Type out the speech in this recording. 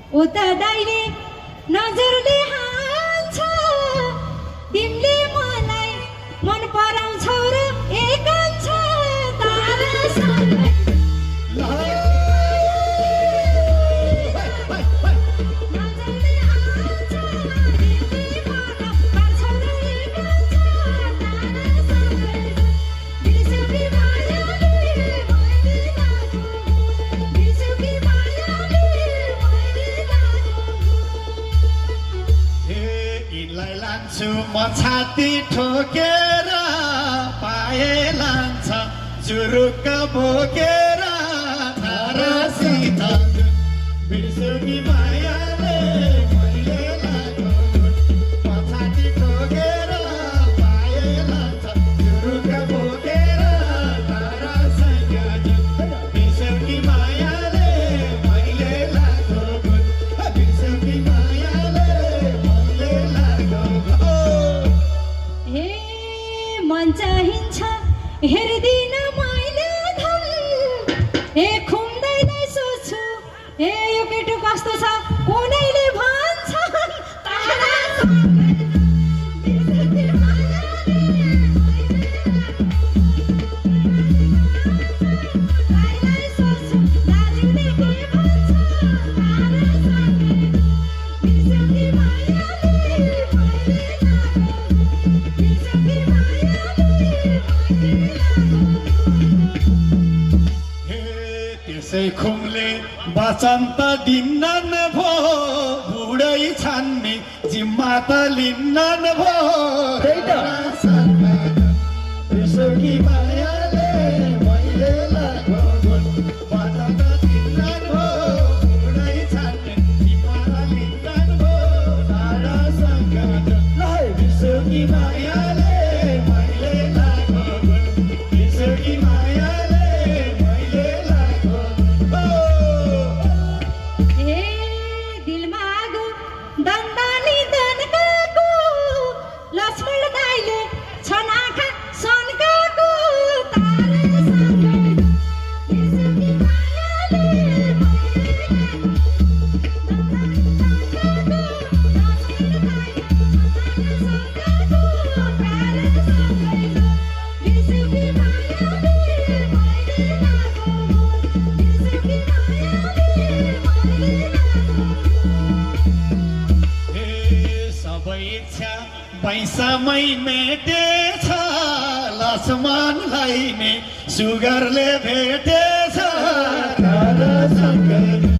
उता दाइले नजरले हान्छ तिमीले मलाई मन पराउँछौ र एकान्छ तारासँगै नजरले हान्छ तिमीले मलाई पार्छौ र एकान्छ तारासँगै बिर्सुकी मायाले मैले लाग्यो बिर्सुकी मायाले मैले लाग्यो यिनलाई लान्छु म छाती ठोकेर पाए लान्छ जुरुक्क बोकेर धारासित बिर्सुकी मायाले मैले लाग्यो म छाती ठोकेर पाए लान्छ जुरुक्क बोकेर धारासित बिर्सुकी मायाले मैले लाग्यो बिर्सुकी मायाले मैले लाग्यो हे मन चाहिन्छ हेर्दिन मैले धन हे खुम्दैदै सोच्छु हे यो केटो कस्तो छ कुनैले भन्छ तारासँगै बिर्सुकी मायाले मैले लाग्यो सोच्छु दाजुले के भन्छ तारासँगै बिर्सुकी मायाले मैले लाग्यो बिर्सुकी मायाले मैले लाग्यो हे त्यसै खुमले वचन त दिन्नन् भो बुढै छान्ने जिम्मा त लिन्नन् भो बिर्सुकी मायाले मैले लाग्यो वचन त दिन्नन् भो बुढै छान्ने जिम्मा त लिन्नन् भो तारासँग बिर्सुकी मायाले मैले लाग्यो बिर्सुकी मायाले मैले लाग्यो हे दिलमा आगो दन्दानी दनकाको लक्ष्मण दाइले छन् आँखा सन्काको तारासँगै बिर्सुकी मायाले मैले लाग्यो दन्दानी दनकाको लक्ष्मण दाइले छन् आँखा सन्काको तारासँगै बिर्सुकी मायाले मैले लाग्यो बिर्सुकी मायाले मैले लाग्यो हे सबै इच्छा पैसामै मेटेछ लक्ष्मणलाई नै सुगरले भेटेछ तारासँग